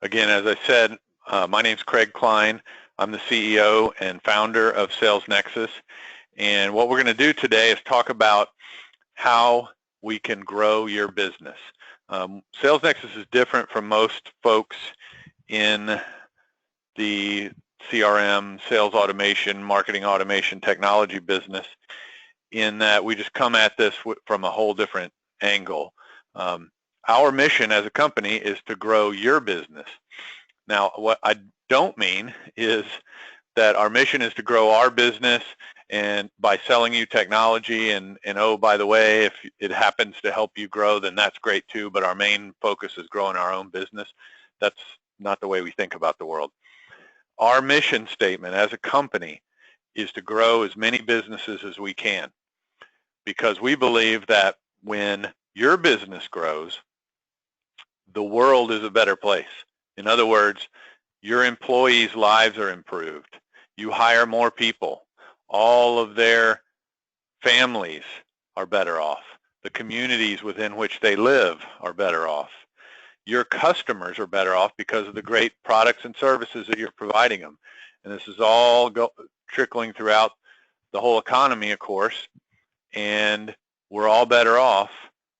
Again, as I said, my name's Craig Klein. I'm the CEO and founder of SalesNexus. And what we're going to do today is talk about how we can grow your business. SalesNexus is different from most folks in the CRM, sales automation, marketing automation, technology business in that we just come at this from a whole different angle. Our mission as a company is to grow your business. Now, what I don't mean is that our mission is to grow our business and by selling you technology and oh, by the way, if it happens to help you grow, then that's great too, but our main focus is growing our own business. That's not the way we think about the world. Our mission statement as a company is to grow as many businesses as we can, because we believe that when your business grows, the world is a better place. In other words, your employees' lives are improved. You hire more people. All of their families are better off. The communities within which they live are better off. Your customers are better off because of the great products and services that you're providing them. And this is all trickling throughout the whole economy, of course, and we're all better off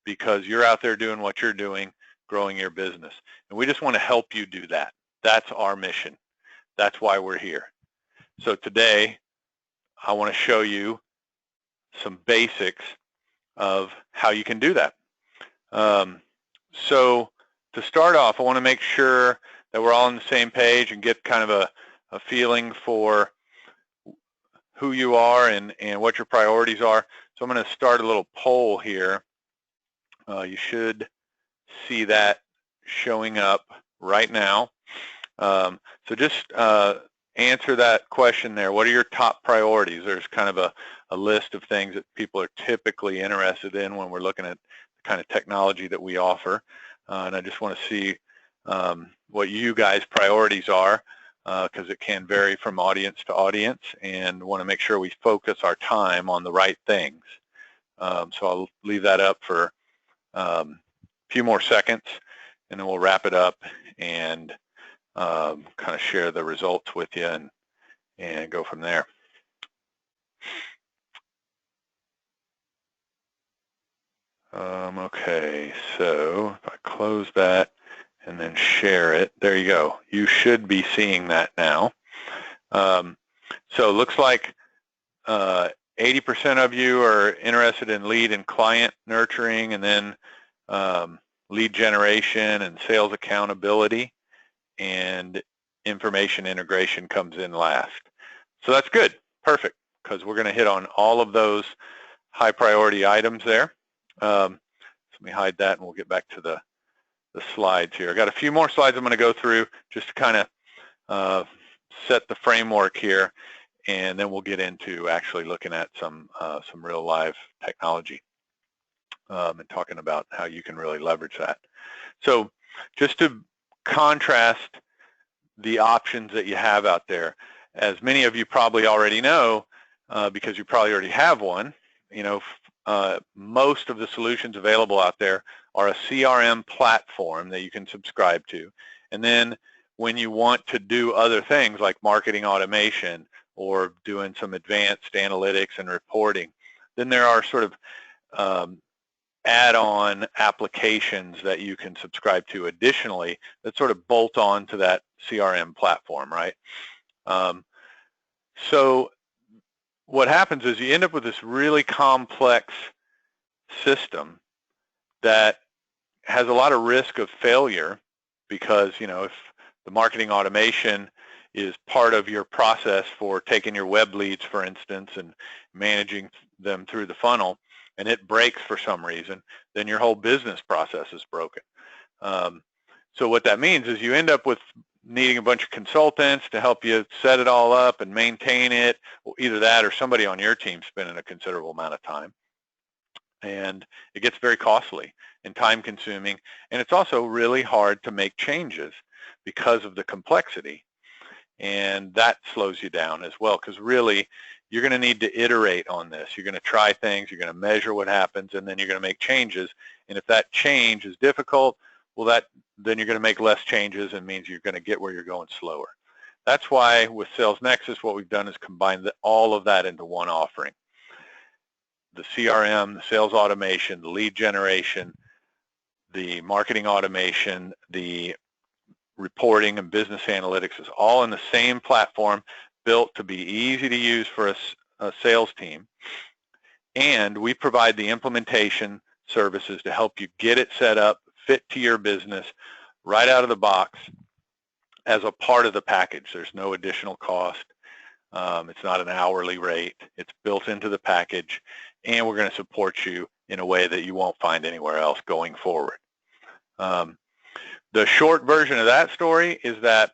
because you're out there doing what you're doing, growing your business. And we just want to help you do that. That's our mission. That's why we're here. So today, I want to show you some basics of how you can do that. So to start off, I want to make sure that we're all on the same page and get kind of a feeling for who you are and what your priorities are. So I'm going to start a little poll here. You should see that showing up right now. So just answer that question there. What are your top priorities? There's kind of a list of things that people are typically interested in when we're looking at the kind of technology that we offer. And I just want to see what you guys' priorities are, because it can vary from audience to audience, and want to make sure we focus our time on the right things. So I'll leave that up for a few more seconds, and then we'll wrap it up and kind of share the results with you and go from there. Okay, so if I close that and then share it, there you go. You should be seeing that now. So it looks like 80% of you are interested in lead and client nurturing, and then lead generation and sales accountability, and information integration comes in last. So that's good, perfect, because we're going to hit on all of those high priority items there. So let me hide that and we'll get back to the slides here. I got a few more slides I'm going to go through just to kind of set the framework here, and then we'll get into actually looking at some real live technology and talking about how you can really leverage that. So just to contrast the options that you have out there, as many of you probably already know, because you probably already have one, most of the solutions available out there are a CRM platform that you can subscribe to. And then when you want to do other things like marketing automation or doing some advanced analytics and reporting, then there are sort of add-on applications that you can subscribe to additionally that sort of bolt on to that CRM platform, right? So what happens is you end up with this really complex system that has a lot of risk of failure, because if the marketing automation is part of your process for taking your web leads, for instance, and managing them through the funnel, and it breaks for some reason, then your whole business process is broken. So what that means is you end up with needing a bunch of consultants to help you set it all up and maintain it, either that or somebody on your team spending a considerable amount of time. And it gets very costly and time consuming, and it's also really hard to make changes because of the complexity. And that slows you down as well, because really you're going to need to iterate on this. You're going to try things, you're going to measure what happens, and then you're going to make changes. And if that change is difficult, well, that then you're going to make less changes and means you're going to get where you're going slower. That's why with SalesNexus, what we've done is combine all of that into one offering. The CRM, the sales automation, the lead generation, the marketing automation, the reporting and business analytics is all in the same platform, built to be easy to use for a sales team. And we provide the implementation services to help you get it set up, fit to your business, right out of the box as a part of the package. There's no additional cost. It's not an hourly rate. It's built into the package, and we're going to support you in a way that you won't find anywhere else going forward. The short version of that story is that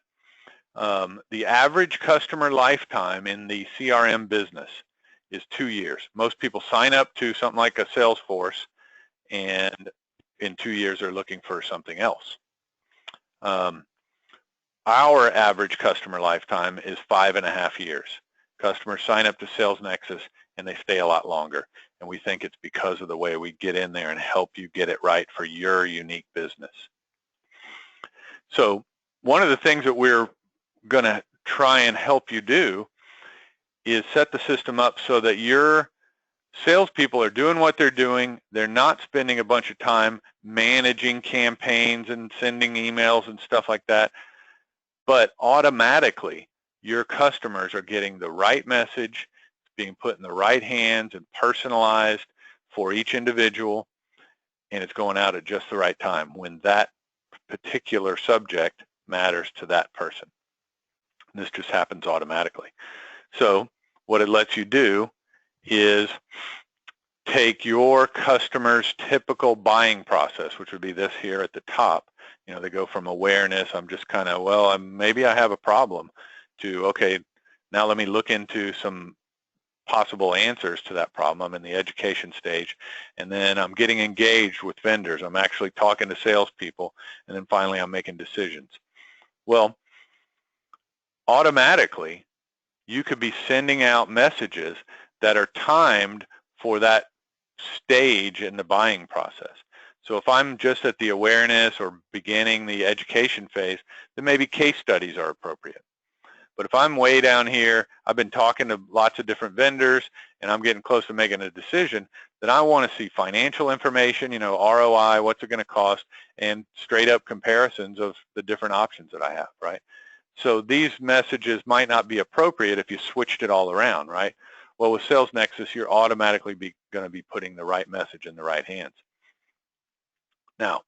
the average customer lifetime in the CRM business is 2 years. Most people sign up to something like a Salesforce, and in 2 years they're looking for something else. Our average customer lifetime is 5.5 years. Customers sign up to SalesNexus and they stay a lot longer. And we think it's because of the way we get in there and help you get it right for your unique business. So one of the things that we're going to try and help you do is set the system up so that your salespeople are doing what they're doing. They're not spending a bunch of time managing campaigns and sending emails and stuff like that. But automatically, your customers are getting the right message, being put in the right hands and personalized for each individual, and it's going out at just the right time when that particular subject matters to that person. And this just happens automatically. So what it lets you do is take your customer's typical buying process, which would be this here at the top. You know, they go from awareness, I'm just kind of, well, maybe I have a problem, to, okay, now let me look into some possible answers to that problem. I'm in the education stage, and then I'm getting engaged with vendors. I'm actually talking to salespeople, and then finally I'm making decisions. Well, automatically, you could be sending out messages that are timed for that stage in the buying process. So if I'm just at the awareness or beginning the education phase, then maybe case studies are appropriate. But if I'm way down here, I've been talking to lots of different vendors, and I'm getting close to making a decision, then I want to see financial information, you know, ROI, what's it going to cost, and straight up comparisons of the different options that I have, right? So these messages might not be appropriate if you switched it all around, right? Well, with SalesNexus, you're automatically going to be putting the right message in the right hands. Now,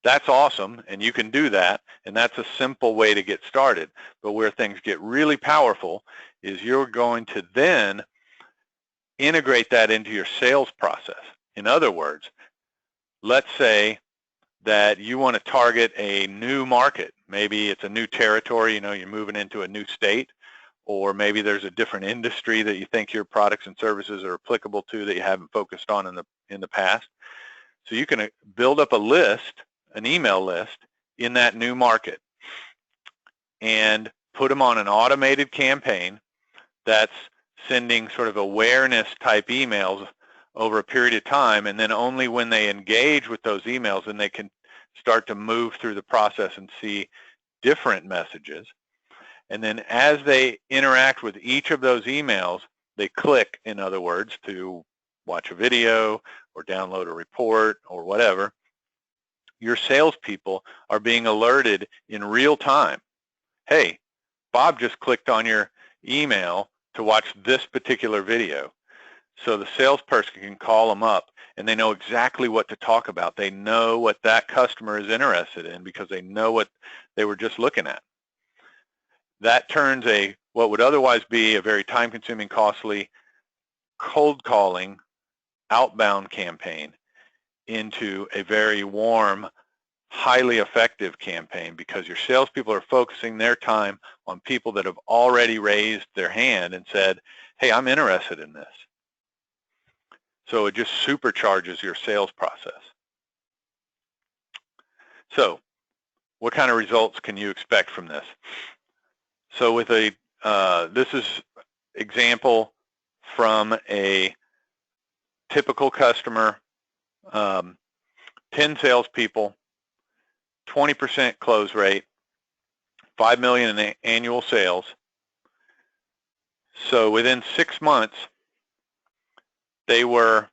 that's awesome, and you can do that, and that's a simple way to get started. But where things get really powerful is you're going to then integrate that into your sales process. In other words, let's say that you want to target a new market. Maybe it's a new territory, you know, you're moving into a new state, or maybe there's a different industry that you think your products and services are applicable to that you haven't focused on in the past. So you can build up a list, an email list in that new market, and put them on an automated campaign that's sending sort of awareness type emails over a period of time, and then only when they engage with those emails, then they can start to move through the process and see different messages. And then as they interact with each of those emails, they click, in other words, to watch a video or download a report or whatever. Your salespeople are being alerted in real time. Hey, Bob just clicked on your email to watch this particular video. So the salesperson can call them up, and they know exactly what to talk about. They know what that customer is interested in because they know what they were just looking at. That turns what would otherwise be a very time-consuming, costly, cold calling, outbound campaign into a very warm, highly effective campaign, because your salespeople are focusing their time on people that have already raised their hand and said, hey, I'm interested in this. So it just supercharges your sales process. So what kind of results can you expect from this? So with this is example from a typical customer, 10 salespeople, 20% close rate, $5 million in annual sales. So within 6 months, they were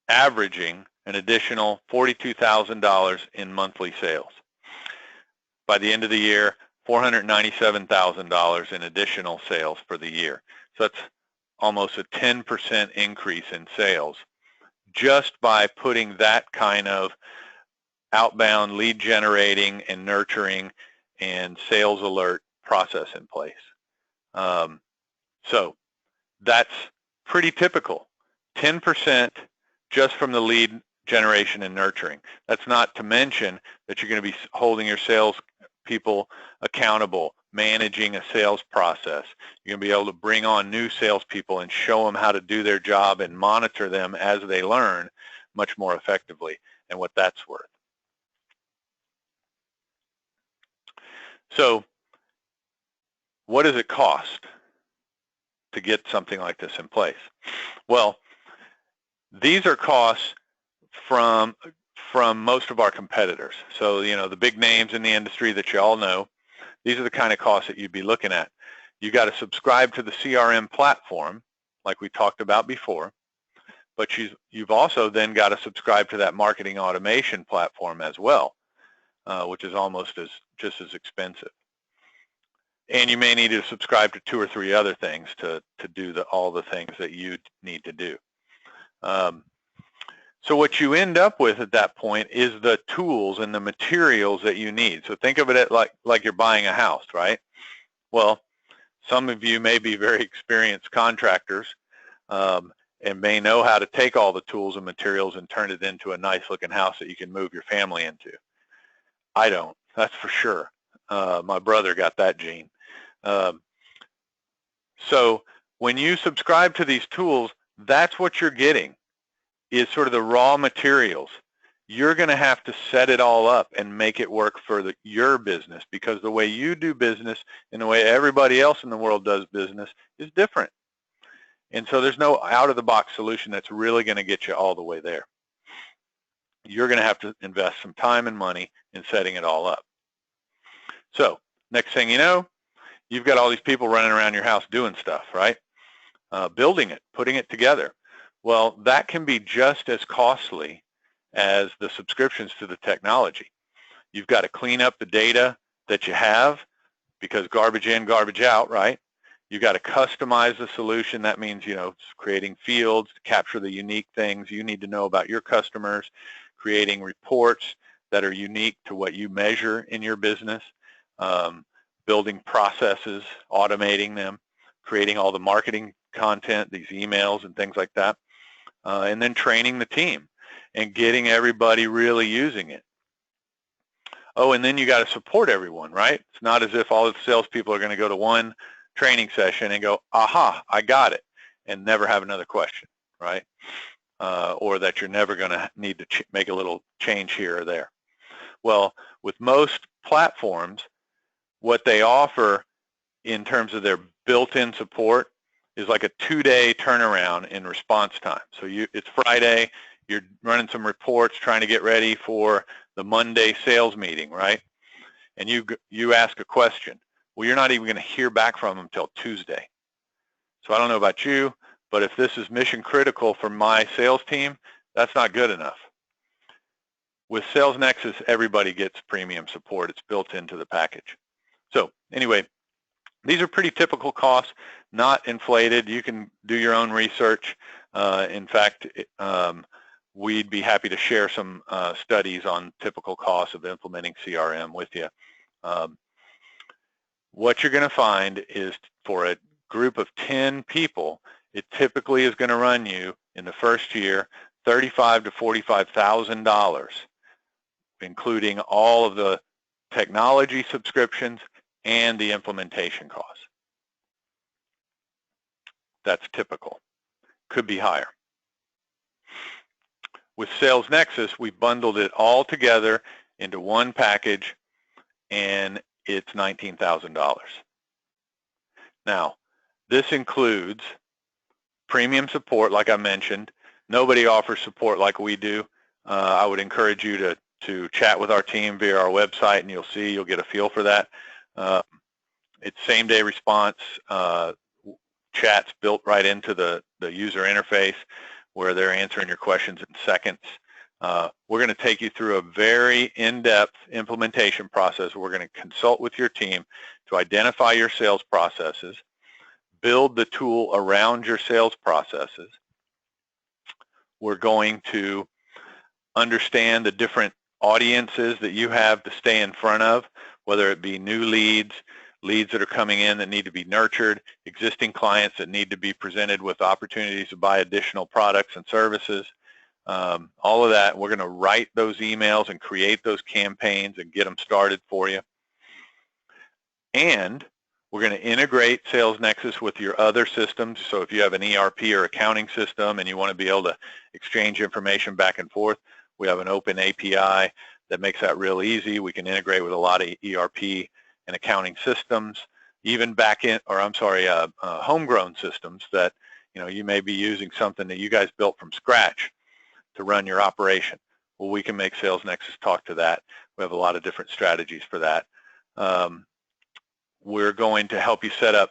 averaging an additional $42,000 in monthly sales. By the end of the year, $497,000 in additional sales for the year. So that's almost a 10% increase in sales just by putting that kind of outbound lead generating and nurturing and sales alert process in place. So that's pretty typical. 10% just from the lead generation and nurturing. That's not to mention that you're going to be holding your sales people accountable, managing a sales process. You're going to be able to bring on new salespeople and show them how to do their job and monitor them as they learn much more effectively, and what that's worth. So what does it cost to get something like this in place? Well, these are costs from most of our competitors. So, you know, the big names in the industry that you all know, these are the kind of costs that you'd be looking at. You got to subscribe to the CRM platform, like we talked about before, but you've also then got to subscribe to that marketing automation platform as well, which is almost just as expensive. And you may need to subscribe to 2 or 3 other things to do all the things that you need to do. So what you end up with at that point is the tools and the materials that you need. So think of it like you're buying a house, right? Well, some of you may be very experienced contractors and may know how to take all the tools and materials and turn it into a nice looking house that you can move your family into. I don't, that's for sure. My brother got that gene. So when you subscribe to these tools, that's what you're getting, is sort of the raw materials. You're going to have to set it all up and make it work for your business, because the way you do business and the way everybody else in the world does business is different. And so there's no out-of-the-box solution that's really going to get you all the way there. You're going to have to invest some time and money in setting it all up. So next thing you know, you've got all these people running around your house doing stuff, right? Building it, putting it together. Well, that can be just as costly as the subscriptions to the technology. You've got to clean up the data that you have, because garbage in, garbage out, right? You've got to customize the solution. That means, you know, creating fields to capture the unique things you need to know about your customers, creating reports that are unique to what you measure in your business, building processes, automating them, creating all the marketing content, these emails and things like that, and then training the team and getting everybody really using it. Oh, and then you got to support everyone, right? It's not as if all the salespeople are going to go to one training session and go, aha, I got it, and never have another question, right? Or that you're never going to need to make a little change here or there. Well, with most platforms, what they offer in terms of their built-in support is like a 2-day turnaround in response time. So it's Friday, you're running some reports, trying to get ready for the Monday sales meeting, right? And you ask a question. Well, you're not even going to hear back from them until Tuesday. So I don't know about you, but if this is mission critical for my sales team, that's not good enough. With SalesNexus, everybody gets premium support. It's built into the package. So anyway, these are pretty typical costs, not inflated. You can do your own research. In fact, we'd be happy to share some studies on typical costs of implementing CRM with you. What you're going to find is, for a group of 10 people, it typically is going to run you in the first year $35,000 to $45,000, including all of the technology subscriptions and the implementation costs. That's typical. Could be higher. With SalesNexus, we bundled it all together into one package, and it's $19,000. Now, this includes premium support, like I mentioned. Nobody offers support like we do. I would encourage you to to chat with our team via our website, and you'll get a feel for that. It's same-day response. Chat's built right into the user interface where they're answering your questions in seconds. We're going to take you through a very in-depth implementation process. We're going to consult with your team to identify your sales processes, build the tool around your sales processes. We're going to understand the different audiences that you have to stay in front of, whether it be new leads, leads that are coming in that need to be nurtured, existing clients that need to be presented with opportunities to buy additional products and services. All of that, we're going to write those emails and create those campaigns and get them started for you. And we're going to integrate SalesNexus with your other systems. So if you have an ERP or accounting system and you want to be able to exchange information back and forth, we have an open API that makes that real easy. We can integrate with a lot of ERP and accounting systems, even homegrown systems that you may be using something that you guys built from scratch to run your operation. Well, we can make SalesNexus talk to that. We have a lot of different strategies for that. We're going to help you set up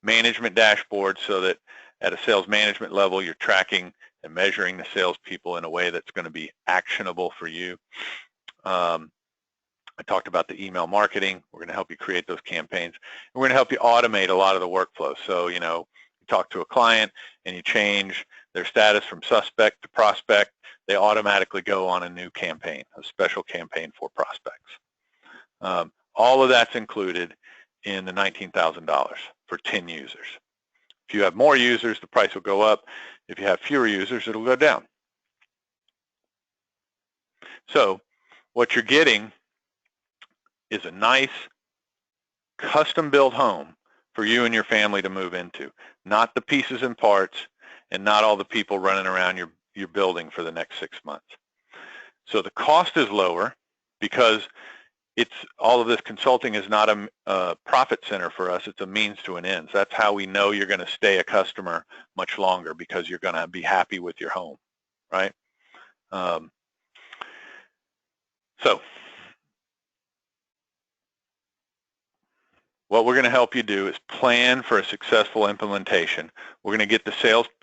management dashboards so that at a sales management level, you're tracking and measuring the salespeople in a way that's going to be actionable for you. I talked about the email marketing. We're going to help you create those campaigns. And we're going to help you automate a lot of the workflow. So, you talk to a client and you change their status from suspect to prospect, they automatically go on a new campaign, a special campaign for prospects. All of that's included in the $19,000 for 10 users. If you have more users, the price will go up. If you have fewer users, it'll go down. So what you're getting is a nice custom-built home for you and your family to move into, not the pieces and parts and not all the people running around your building for the next 6 months. So the cost is lower because all of this consulting is not a profit center for us. It's a means to an end. So that's how we know you're going to stay a customer much longer, because you're going to be happy with your home, right? So what we're going to help you do is plan for a successful implementation. We're going to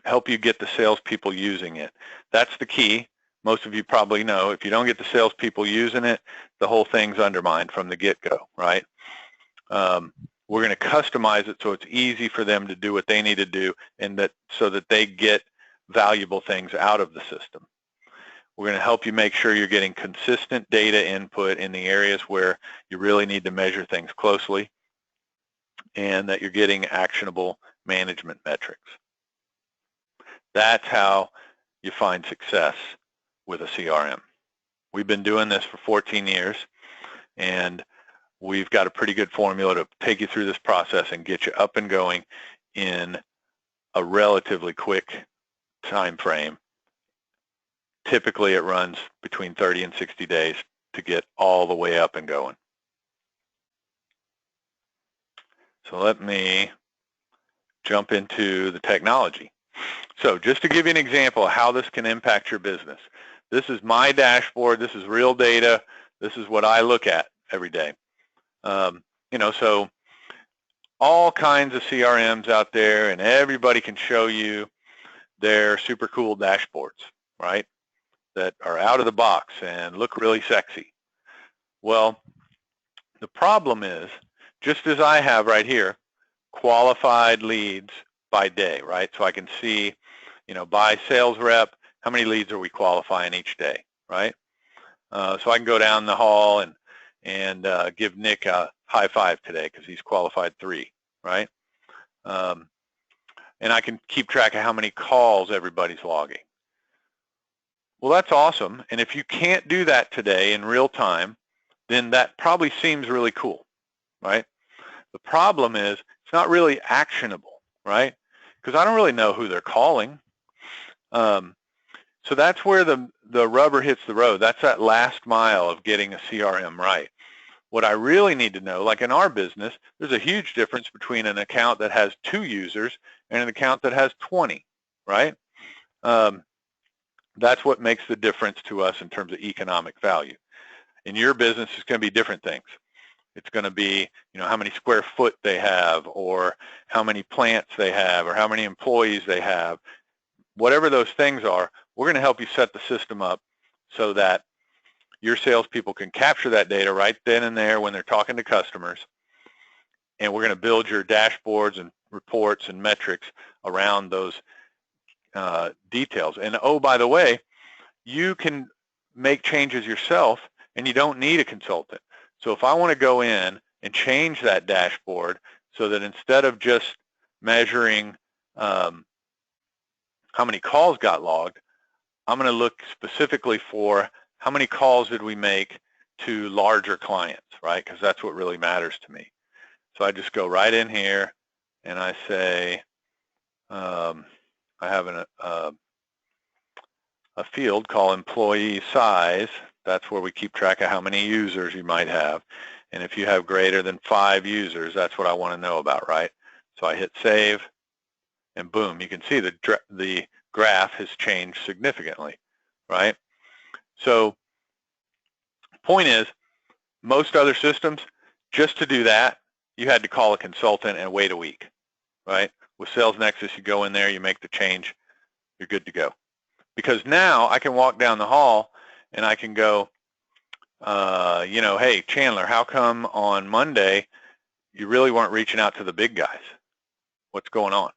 help you get the salespeople using it. That's the key. Most of you probably know if you don't get the salespeople using it, the whole thing's undermined from the get-go, right? We're going to customize it so it's easy for them to do what they need to do, and so that they get valuable things out of the system. We're going to help you make sure you're getting consistent data input in the areas where you really need to measure things closely, and that you're getting actionable management metrics. That's how you find success with a CRM. We've been doing this for 14 years, and we've got a pretty good formula to take you through this process and get you up and going in a relatively quick time frame. Typically, it runs between 30 and 60 days to get all the way up and going. So let me jump into the technology. So just to give you an example of how this can impact your business. This is my dashboard. This is real data. This is what I look at every day. So all kinds of CRMs out there, and everybody can show you their super cool dashboards, right? That are out of the box and look really sexy. Well, the problem is, just as I have right here, qualified leads by day, right? So I can see, by sales rep, how many leads are we qualifying each day, right? So I can go down the hall and give Nick a high five today because he's qualified 3, right? And I can keep track of how many calls everybody's logging. Well, that's awesome. And if you can't do that today in real time, then that probably seems really cool, right? The problem is it's not really actionable, right? Because I don't really know who they're calling. So that's where the rubber hits the road. That's that last mile of getting a CRM right. What I really need to know, like in our business, there's a huge difference between an account that has 2 users and an account that has 20, right? That's what makes the difference to us in terms of economic value. In your business, it's going to be different things. It's going to be, how many square foot they have, or how many plants they have, or how many employees they have. Whatever those things are, we're going to help you set the system up so that your salespeople can capture that data right then and there when they're talking to customers. And we're going to build your dashboards and reports and metrics around those details. And oh, by the way, you can make changes yourself, and you don't need a consultant. So if I want to go in and change that dashboard so that instead of just measuring how many calls got logged, I'm going to look specifically for how many calls did we make to larger clients, right? Because that's what really matters to me. So I just go right in here and I say, I have a field called employee size. That's where we keep track of how many users you might have. And if you have greater than 5 users, that's what I want to know about, right? So I hit save, and boom, you can see the graph has changed significantly, right? So point is, most other systems, just to do that, you had to call a consultant and wait a week, right? With SalesNexus, you go in there, you make the change, you're good to go. Because now I can walk down the hall and I can go, hey, Chandler, how come on Monday you really weren't reaching out to the big guys? What's going on?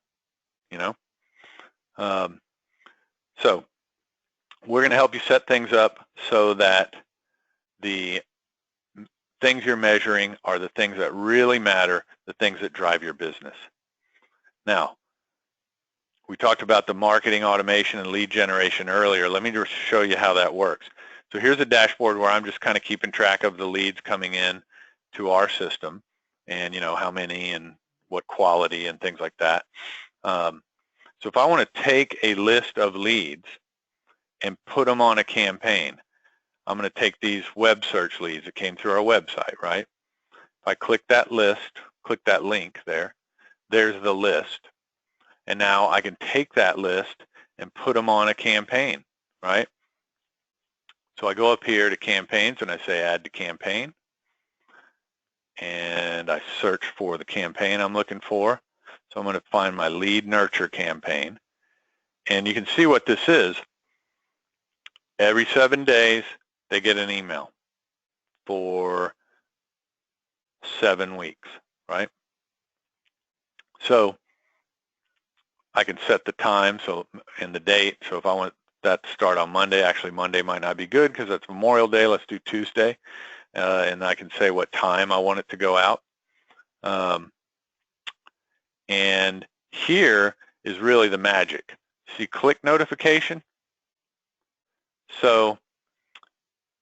So we're going to help you set things up so that the things you're measuring are the things that really matter, the things that drive your business. Now, we talked about the marketing automation and lead generation earlier. Let me just show you how that works. So here's a dashboard where I'm just kind of keeping track of the leads coming in to our system, and how many and what quality and things like that. So if I want to take a list of leads and put them on a campaign, I'm going to take these web search leads that came through our website, right? If I click that list, click that link there, there's the list. And now I can take that list and put them on a campaign, right? So I go up here to campaigns and I say add to campaign. And I search for the campaign I'm looking for. So I'm going to find my lead nurture campaign. And you can see what this is. Every 7 days, they get an email for 7 weeks, right? So I can set the time and the date. So if I want that to start on Monday, actually Monday might not be good because that's Memorial Day. Let's do Tuesday. And I can say what time I want it to go out. And here is really the magic. See, click notification. So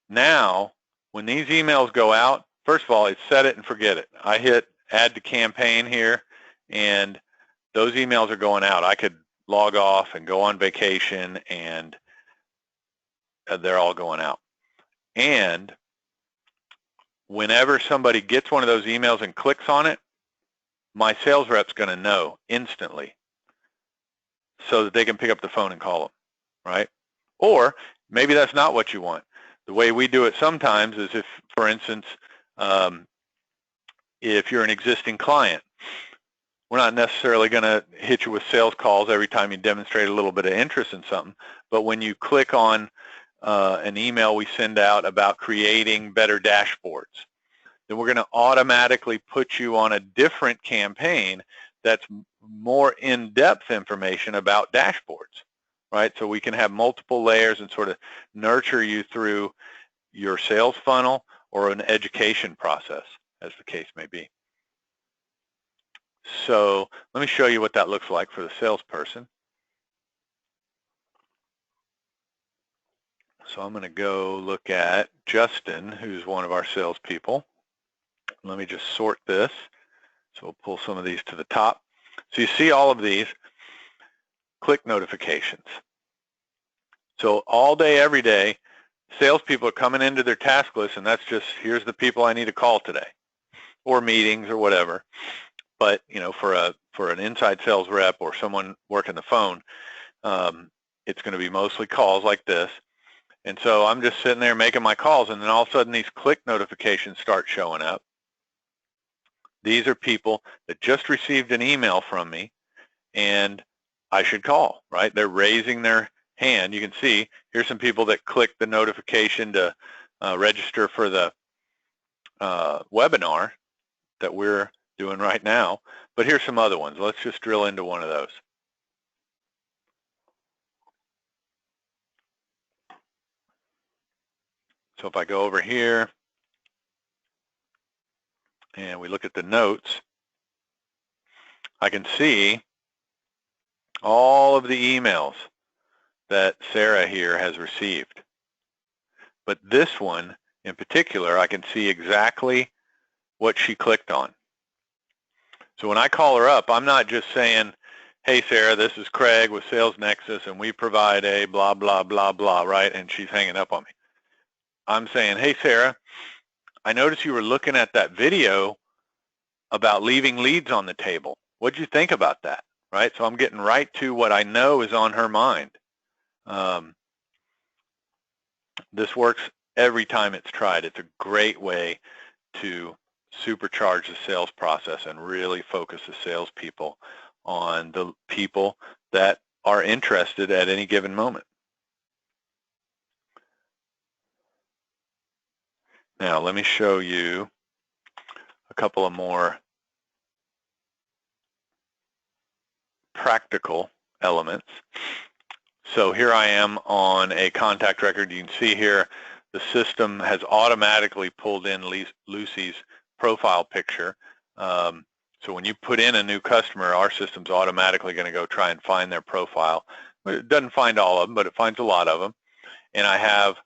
now when these emails go out, first of all, it's set it and forget it. I hit add to campaign here, and those emails are going out. I could log off and go on vacation, and they're all going out. And whenever somebody gets one of those emails and clicks on it, my sales rep's going to know instantly so that they can pick up the phone and call them, right? Or maybe that's not what you want. The way we do it sometimes is if, for instance, if you're an existing client, we're not necessarily going to hit you with sales calls every time you demonstrate a little bit of interest in something, but when you click on an email we send out about creating better dashboards, then we're going to automatically put you on a different campaign that's more in-depth information about dashboards, right? So we can have multiple layers and sort of nurture you through your sales funnel or an education process, as the case may be. So let me show you what that looks like for the salesperson. So I'm going to go look at Justin, who's one of our salespeople. Let me just sort this. So we'll pull some of these to the top. So you see all of these. Click notifications. So all day, every day, salespeople are coming into their task list, and that's just, here's the people I need to call today, or meetings or whatever. But for an inside sales rep or someone working the phone, it's going to be mostly calls like this. And so I'm just sitting there making my calls, and then all of a sudden these click notifications start showing up. These are people that just received an email from me, and I should call, right? They're raising their hand. You can see here's some people that clicked the notification to register for the webinar that we're doing right now. But here's some other ones. Let's just drill into one of those. So if I go over here and we look at the notes, I can see all of the emails that Sarah here has received. But this one in particular, I can see exactly what she clicked on. So when I call her up, I'm not just saying, hey, Sarah, this is Craig with SalesNexus, and we provide a blah, blah, blah, blah, right? And she's hanging up on me. I'm saying, hey, Sarah, I noticed you were looking at that video about leaving leads on the table. What'd you think about that, right? So I'm getting right to what I know is on her mind. This works every time it's tried. It's a great way to supercharge the sales process and really focus the salespeople on the people that are interested at any given moment. Now, let me show you a couple of more practical elements. So here I am on a contact record. You can see here the system has automatically pulled in Lucy's profile picture. So when you put in a new customer, our system's automatically going to go try and find their profile. It doesn't find all of them, but it finds a lot of them. And I have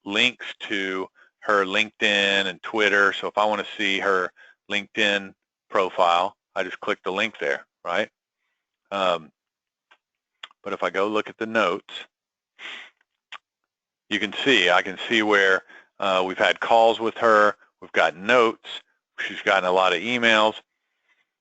links to her LinkedIn and Twitter. So if I want to see her LinkedIn profile, I just click the link there, right? But if I go look at the notes, you can see, I can see where we've had calls with her, we've got notes, she's gotten a lot of emails,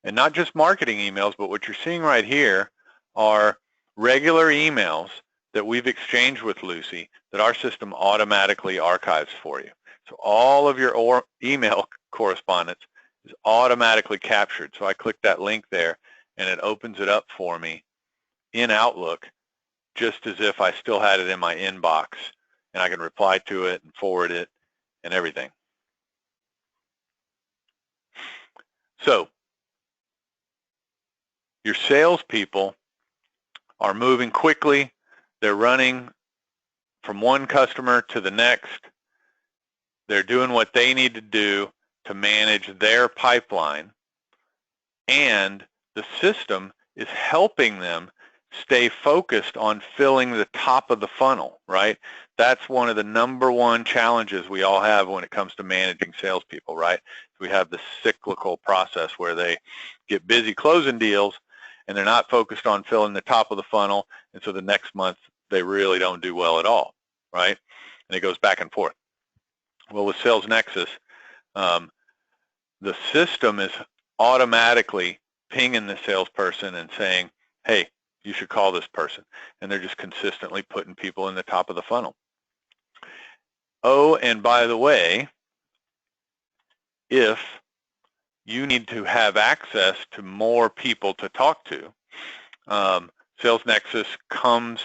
and not just marketing emails, but what you're seeing right here are regular emails that we've exchanged with Lucy that our system automatically archives for you. So all of your email correspondence is automatically captured. So I click that link there, and it opens it up for me in Outlook, just as if I still had it in my inbox, and I can reply to it and forward it and everything. So your salespeople are moving quickly. They're running from one customer to the next. They're doing what they need to do to manage their pipeline, and the system is helping them stay focused on filling the top of the funnel, right? That's one of the #1 challenges we all have when it comes to managing salespeople, right? We have the cyclical process where they get busy closing deals and they're not focused on filling the top of the funnel, and so the next month they really don't do well at all, right? And it goes back and forth. Well, with SalesNexus, the system is automatically pinging the salesperson and saying, hey, you should call this person. And they're just consistently putting people in the top of the funnel. Oh, and by the way, if you need to have access to more people to talk to, SalesNexus comes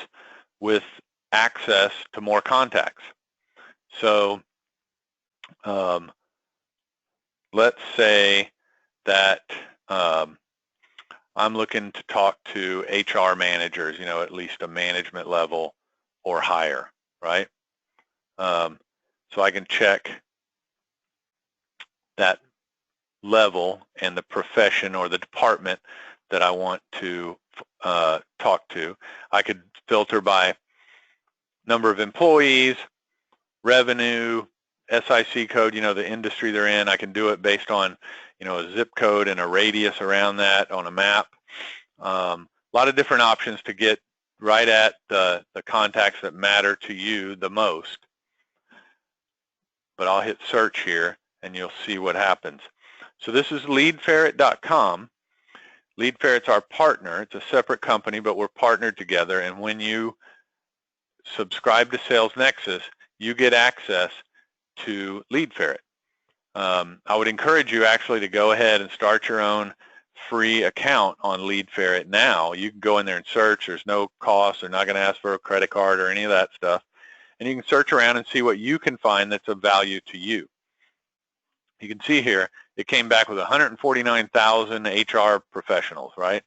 with access to more contacts. So let's say that I'm looking to talk to HR managers, you know, at least a management level or higher, right? So I can check that level and the profession or the department that I want to talk to. I could filter by number of employees, revenue, SIC code, you know, the industry they're in. I can do it based on, you know, a zip code and a radius around that on a map. A lot of different options to get right at the contacts that matter to you the most. But I'll hit search here and you'll see what happens. So this is leadferret.com. Leadferret's our partner. It's a separate company, but we're partnered together. And when you subscribe to SalesNexus, you get access to LeadFerret. I would encourage you actually to go ahead and start your own free account on LeadFerret now. You can go in there and search. There's no cost. They're not going to ask for a credit card or any of that stuff. And you can search around and see what you can find that's of value to you. You can see here, it came back with 149,000 HR professionals, right?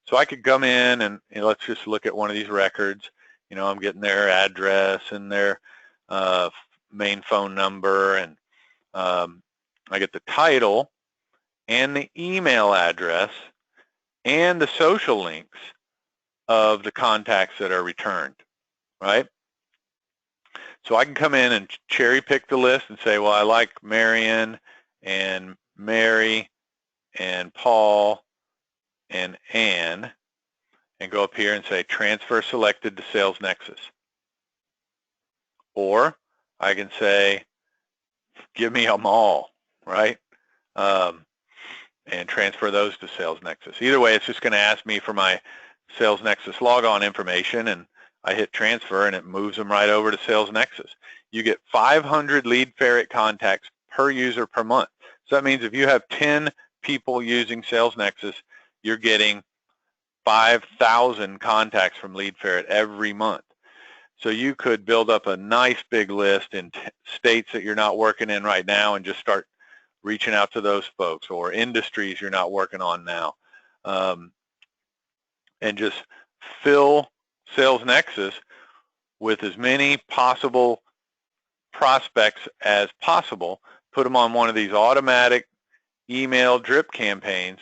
So I could come in and let's just look at one of these records. I'm getting their address and their main phone number, and I get the title and the email address and the social links of the contacts that are returned, right? So I can come in and cherry pick the list and say, well, I like Marion and Mary and Paul and Ann, and go up here and say transfer selected to SalesNexus. Or I can say, give me them all, right? And transfer those to SalesNexus. Either way, it's just going to ask me for my SalesNexus logon information, and I hit transfer and it moves them right over to SalesNexus. You get 500 LeadFerret contacts per user per month. So that means if you have 10 people using SalesNexus, you're getting 5,000 contacts from LeadFerret every month. So you could build up a nice big list in states that you're not working in right now and just start reaching out to those folks, or industries you're not working on now, and just fill SalesNexus with as many possible prospects as possible. Put them on one of these automatic email drip campaigns,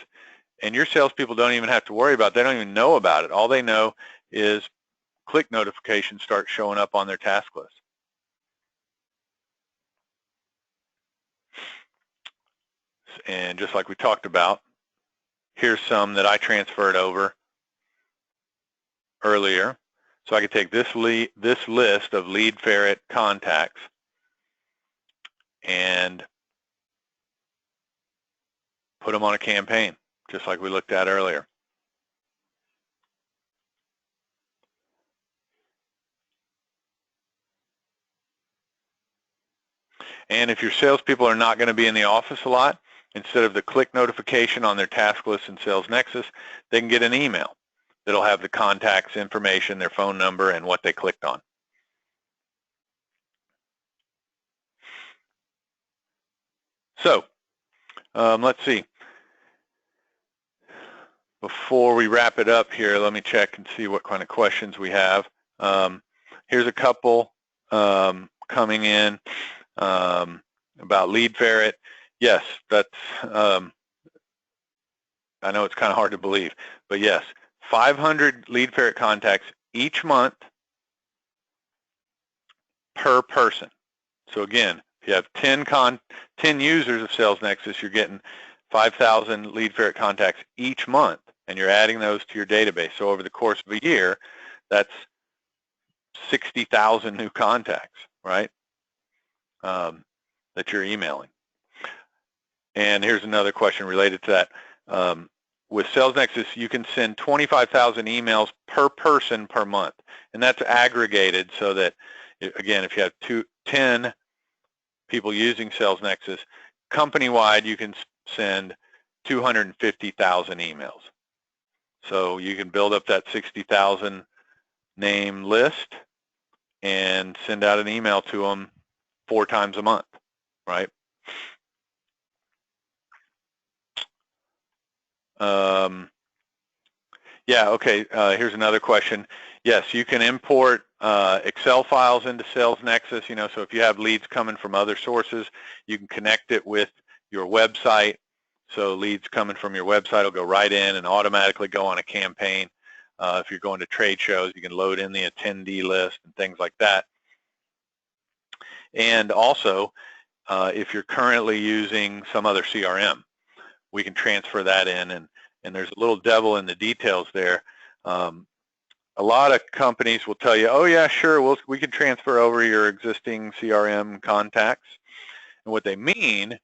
and your salespeople don't even have to worry about it. They don't even know about it. All they know is click notifications start showing up on their task list. And just like we talked about, here's some that I transferred over earlier. So I could take this list of LeadFerret contacts and put them on a campaign, just like we looked at earlier. And if your salespeople are not going to be in the office a lot, instead of the click notification on their task list in SalesNexus, they can get an email that'll have the contact's information, their phone number, and what they clicked on. So let's see. Before we wrap it up here, let me check and see what kind of questions we have. Here's a couple coming in about LeadFerret. Yes, that's, I know it's kind of hard to believe, but yes, 500 LeadFerret contacts each month per person. So again, if you have 10 users of SalesNexus, you're getting 5,000 LeadFerret contacts each month, and you're adding those to your database. So over the course of a year, that's 60,000 new contacts, right, that you're emailing. And here's another question related to that. With SalesNexus, you can send 25,000 emails per person per month, and that's aggregated so that, again, if you have 10 people using SalesNexus, company-wide, you can send 250,000 emails. So you can build up that 60,000 name list and send out an email to them 4 times a month, right? Yeah, okay, here's another question. Yes, you can import Excel files into SalesNexus, so if you have leads coming from other sources, you can connect it with your website. So leads coming from your website will go right in and automatically go on a campaign. If you're going to trade shows, you can load in the attendee list and things like that. And also, if you're currently using some other CRM, we can transfer that in, and there's a little devil in the details there. A lot of companies will tell you, oh yeah, sure, we can transfer over your existing CRM contacts. And what they mean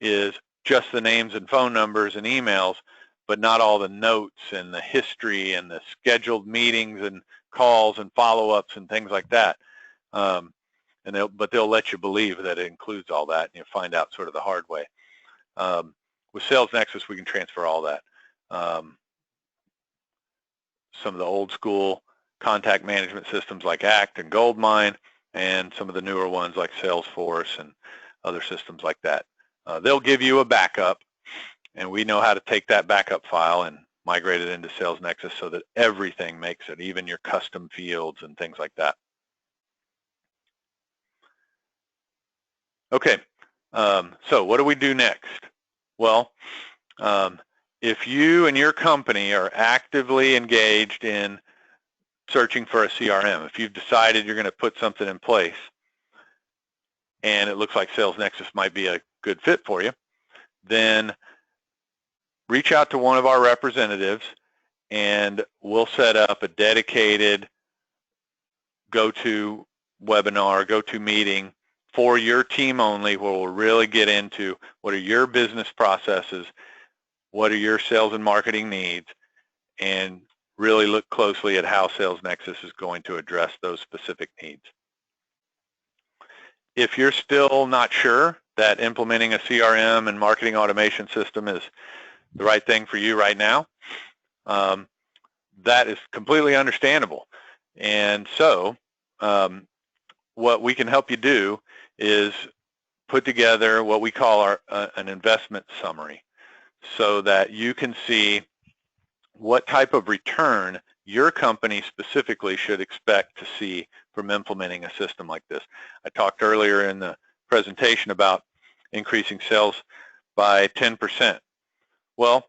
is just the names and phone numbers and emails, but not all the notes and the history and the scheduled meetings and calls and follow-ups and things like that. But they'll let you believe that it includes all that, and you'll find out sort of the hard way. With SalesNexus, we can transfer all that. Some of the old school contact management systems like ACT and Goldmine, and some of the newer ones like Salesforce and other systems like that. They'll give you a backup, and we know how to take that backup file and migrate it into SalesNexus so that everything makes it, even your custom fields and things like that. Okay, so what do we do next? Well, if you and your company are actively engaged in searching for a CRM, if you've decided you're going to put something in place and it looks like SalesNexus might be a good fit for you, then reach out to one of our representatives and we'll set up a dedicated go-to webinar, go-to meeting for your team only, where we'll really get into what are your business processes, what are your sales and marketing needs, and really look closely at how SalesNexus is going to address those specific needs. If you're still not sure that implementing a CRM and marketing automation system is the right thing for you right now, that is completely understandable. And so what we can help you do is put together what we call an investment summary, so that you can see what type of return your company specifically should expect to see from implementing a system like this. I talked earlier in the presentation about increasing sales by 10%. Well,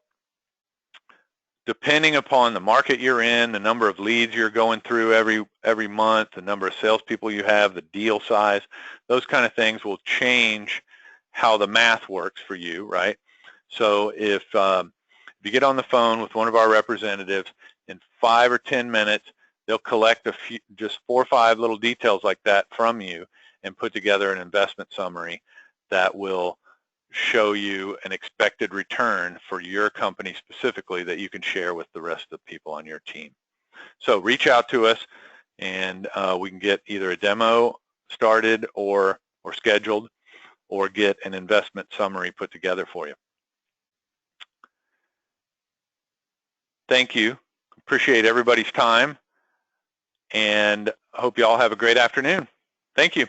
depending upon the market you're in, the number of leads you're going through every month, the number of salespeople you have, the deal size, those kind of things will change how the math works for you, right? So if you get on the phone with one of our representatives, in 5 or 10 minutes, they'll collect just 4 or 5 little details like that from you and put together an investment summary that will show you an expected return for your company specifically that you can share with the rest of the people on your team. So reach out to us, and we can get either a demo started or scheduled, or get an investment summary put together for you. Thank you. Appreciate everybody's time, and I hope you all have a great afternoon. Thank you.